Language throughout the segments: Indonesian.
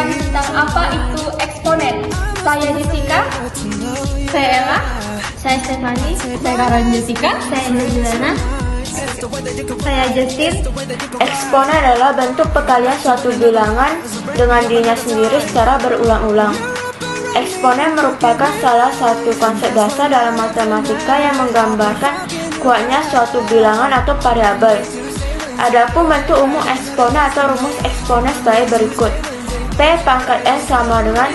jelaskan tentang apa itu eksponen. Saya Jessica. Saya Ella. Saya Stefani. Saya Karen Jessica. Saya Nurjulana. Saya Justin. Eksponen adalah bentuk perkalian suatu bilangan dengan dirinya sendiri secara berulang-ulang. Eksponen merupakan salah satu konsep dasar dalam matematika yang menggambarkan kuatnya suatu bilangan atau variabel. Adapun bentuk umum eksponen atau rumus eksponen sebagai berikut. P pangkat n sama dengan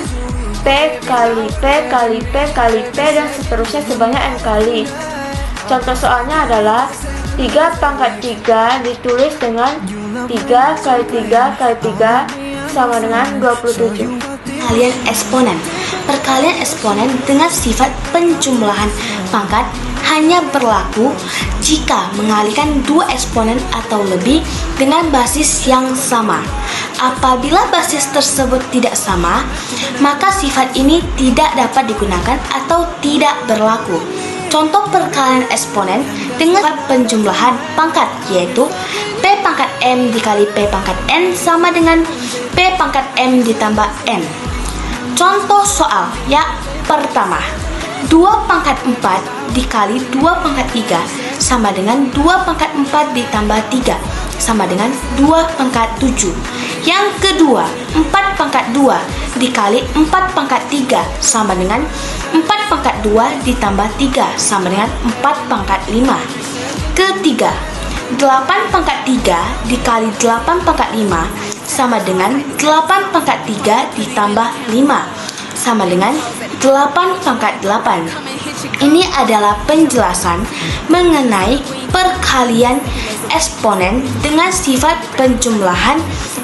P kali P kali P kali P dan seterusnya sebanyak n kali. Contoh soalnya adalah 3 pangkat 3 ditulis dengan 3 kali 3 kali 3 sama dengan 27. Perkalian eksponen. Perkalian eksponen dengan sifat penjumlahan pangkat hanya berlaku jika mengalihkan dua eksponen atau lebih dengan basis yang sama. Apabila basis tersebut tidak sama, maka sifat ini tidak dapat digunakan atau tidak berlaku. Contoh perkalian eksponen dengan sifat penjumlahan pangkat yaitu P pangkat M dikali P pangkat N sama dengan P pangkat M ditambah N. Contoh soal yang pertama, 2 pangkat 4 dikali 2 pangkat 3 sama dengan 2 pangkat 4 ditambah 3 sama dengan 2 pangkat 7. Yang kedua, 4 pangkat 2 dikali 4 pangkat 3 sama dengan 4 pangkat 2 ditambah 3 sama dengan 4 pangkat 5. Ketiga, 8 pangkat 3 dikali 8 pangkat 5 sama dengan 8 pangkat 3 ditambah 5 sama dengan 8 pangkat 8. Ini adalah penjelasan mengenai perkalian eksponen dengan sifat penjumlahan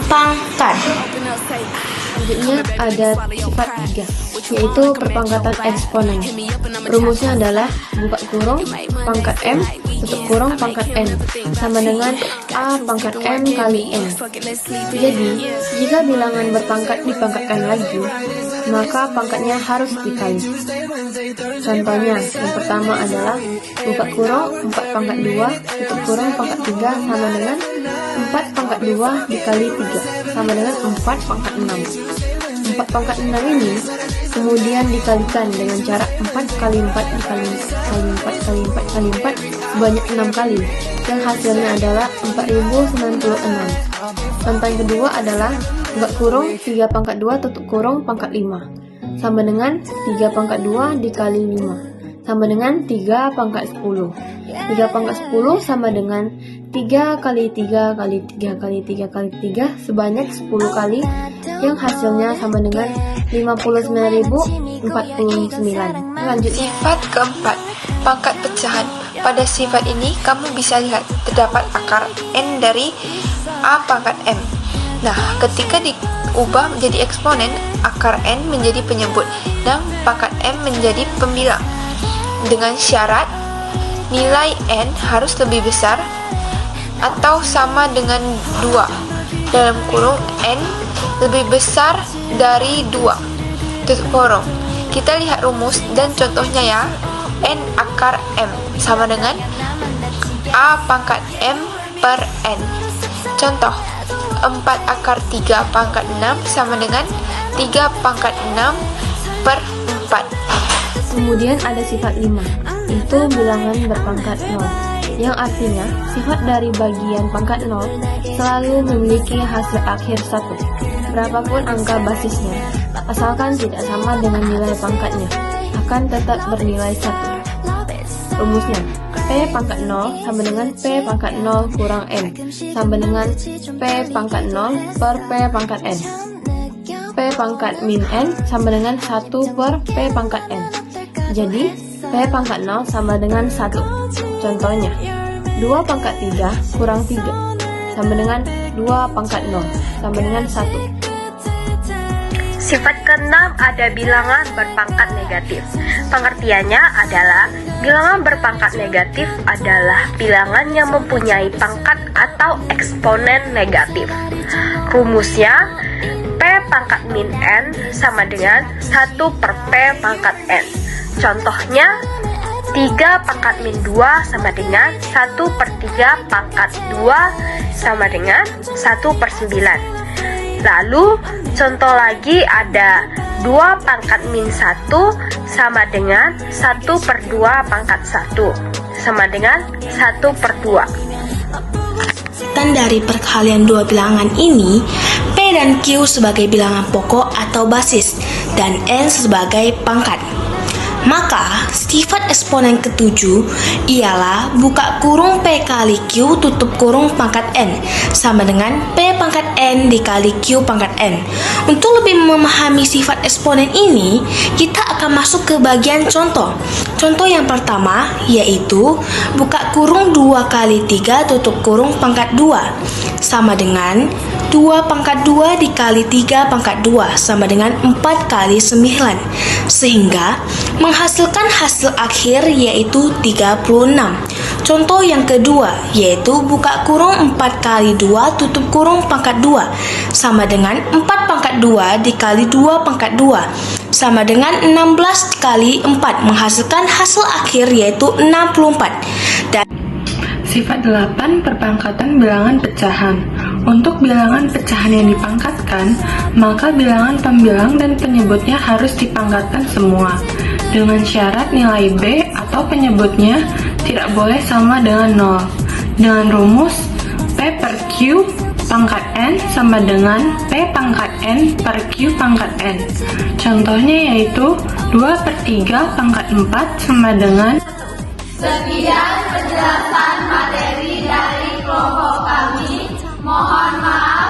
pangkat. Selanjutnya ada sifat 3, yaitu perpangkatan eksponen. Rumusnya adalah buka kurung pangkat M tutup kurung pangkat N sama dengan A pangkat M kali N. Jadi, jika bilangan berpangkat dipangkatkan lagi, maka pangkatnya harus dikali. Contohnya, yang pertama adalah buka kurung 4 pangkat 2 tutup kurung pangkat 3 sama dengan 4 pangkat 2 dikali 3 sama dengan 4 pangkat 6. 4 pangkat 6 ini kemudian dikalikan dengan cara 4 kali 4 dikali 4 kali 4 kali 4 sebanyak 6 kali, yang hasilnya adalah 4096. Contoh yang kedua adalah buka kurung 3 pangkat 2 tutup kurung pangkat 5 sama dengan 3 pangkat 2 dikali 5 sama dengan 3 pangkat 10. 3 pangkat 10 sama dengan 3 kali 3 kali 3 kali 3 kali 3 sebanyak 10 kali, yang hasilnya sama dengan 59.049. Selanjutnya, Sifat keempat, pangkat pecahan. Pada sifat ini kamu bisa lihat terdapat akar N dari A pangkat M. Nah, ketika diubah menjadi eksponen, akar N menjadi penyebut dan pangkat M menjadi pembilang. Dengan syarat nilai N harus lebih besar atau sama dengan 2 dalam kurung N lebih besar dari 2 tutup kurung. Kita lihat rumus dan contohnya ya. N akar M sama dengan A pangkat M per N. Contoh, 4 akar 3 pangkat 6 sama dengan 3 pangkat 6 per 4. kemudian ada sifat 5, yaitu bilangan berpangkat 0, yang artinya sifat dari bagian pangkat 0 selalu memiliki hasil akhir 1, berapapun angka basisnya, asalkan tidak sama dengan nilai pangkatnya, akan tetap bernilai 1. Rumusnya, P pangkat 0 sama dengan P pangkat 0 kurang N sama dengan P pangkat 0 per P pangkat N. P pangkat min N sama dengan 1 per P pangkat N. Jadi, P pangkat 0 sama dengan 1. Contohnya, 2 pangkat 3 kurang 3 sama dengan 2 pangkat 0 sama dengan 1. Sifat keenam ada bilangan berpangkat negatif. Pengertiannya adalah bilangan berpangkat negatif adalah bilangan yang mempunyai pangkat atau eksponen negatif. Rumusnya P pangkat min N sama dengan 1 per P pangkat N. Contohnya 3 pangkat min 2 sama dengan 1 per 3 pangkat 2 sama dengan 1 per 9. Lalu contoh lagi ada 2 pangkat min 1 sama dengan 1/2 pangkat 1 sama dengan 1/2. Dan dari perkalian dua bilangan ini, P dan Q sebagai bilangan pokok atau basis, dan N sebagai pangkat. Maka, sifat eksponen ketujuh ialah buka kurung P kali Q tutup kurung pangkat N sama dengan P pangkat N dikali Q pangkat N. Untuk lebih memahami sifat eksponen ini, kita akan masuk ke bagian contoh. Contoh yang pertama yaitu buka kurung 2 kali 3 tutup kurung pangkat 2 sama dengan 2 pangkat 2 dikali 3 pangkat 2 sama dengan 4 kali 9, sehingga menghasilkan hasil akhir yaitu 36. Contoh yang kedua yaitu buka kurung 4 kali 2 tutup kurung pangkat 2 sama dengan 4 pangkat 2 dikali 2 pangkat 2 sama dengan 16 kali 4, menghasilkan hasil akhir yaitu 64. Dan Sifat 8 perpangkatan bilangan pecahan. Untuk bilangan pecahan yang dipangkatkan, maka bilangan pembilang dan penyebutnya harus dipangkatkan semua, dengan syarat nilai B atau penyebutnya tidak boleh sama dengan 0. Dengan rumus P per Q pangkat N sama dengan P pangkat N per Q pangkat N. Contohnya yaitu 2/3 pangkat 4 sama dengan Sekian penjelasan